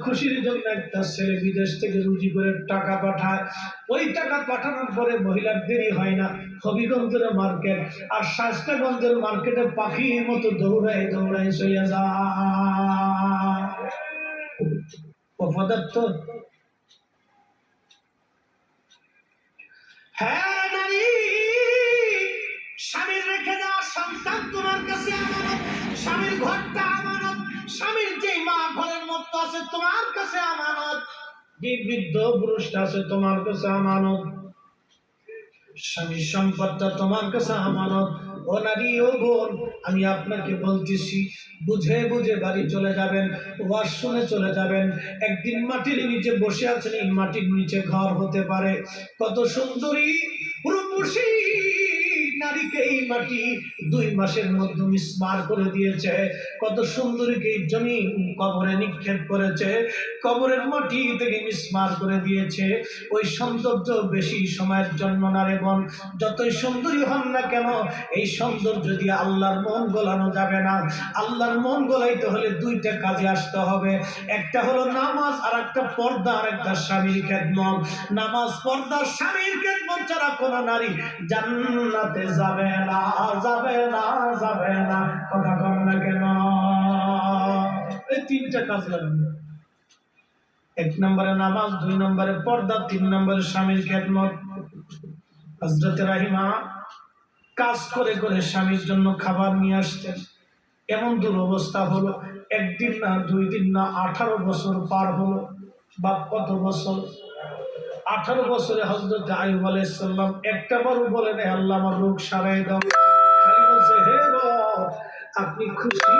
খুশির জন্য একটা ছেলে বিদেশ থেকে রুজি করে টাকা পাঠায়, ওই টাকা পাঠানোর পরে মহিলার দেরি হয় না, হবিগঞ্জের মার্কেট আর শাস্তাগঞ্জের মার্কেটে পাখির মতো দৌড়ায় দৌড়ায় চলে যায়। অপদার্থ। হ্যাঁ নারী, স্বামীর রেখে দেওয়া সন্তান তোমার কাছে আমানত, স্বামীর ঘরটা আমানত, স্বামীর যে মা ঘরের মতো আছে তোমার কাছে আমানত, যে বৃদ্ধ পুরুষটা আছে তোমার কাছে আমানত, স্বামীর সম্পদটা তোমার কাছে আমানত। ও নারী, ও বোন, আমি আপনাকে বলতেছি, বুঝে বুঝে বাড়ি চলে যাবেন, ওয়াজ শুনে চলে যাবেন। একদিন মাটির নিচে বসে আছেন, এই মাটির নিচে ঘর হতে পারে। কত সুন্দরী রূপসী নারীকে এই মাটি 2 মাসের মধ্যে মিসমার করে দিয়েছে। কত সুন্দরীকে এই জমি কবরে নিক্ষেপ করেছে, কবরের মাটি থেকে মিসমার করে দিয়েছে। ওই সৌন্দর্য বেশি সময়ের জন্য না রে বোন, যতই সুন্দরী হন না কেন, এই সৌন্দর্য দিয়ে আল্লাহর মন গোলানো যাবে না। আল্লাহর মন গোলাইতে হলে 2টা কাজে আসতে হবে, একটা হলো নামাজ, আর একটা পর্দা, আর একটা স্বামীর খেদমত। নামাজ, পর্দা, স্বামীর খেদমত ছাড়া কোন নারী জান্নাতে যাবে না, যাবে না, যাবে না। কথা কম না কেন? এই 3টা কাজ লাগবে। 1 নম্বরে নামাজ, 2 নম্বরে পর্দা, 3 নম্বরে স্বামীর খেদমত। হযরত রাহিমা কাজ করে করে স্বামীর জন্য খাবার নিয়ে আসতেন। এমন দুরবস্থা হলো, 1 দিন না 2 দিন না 18 বছর পার হলো। বাপ কত বছর? 18 বছরে হযরত আইয়ুব আলাইহিস সালাম একটা বারও বলেন আল্লাহ আমার রোগ সারাই দাও, খালি বলছে হে রব আপনি খুশি।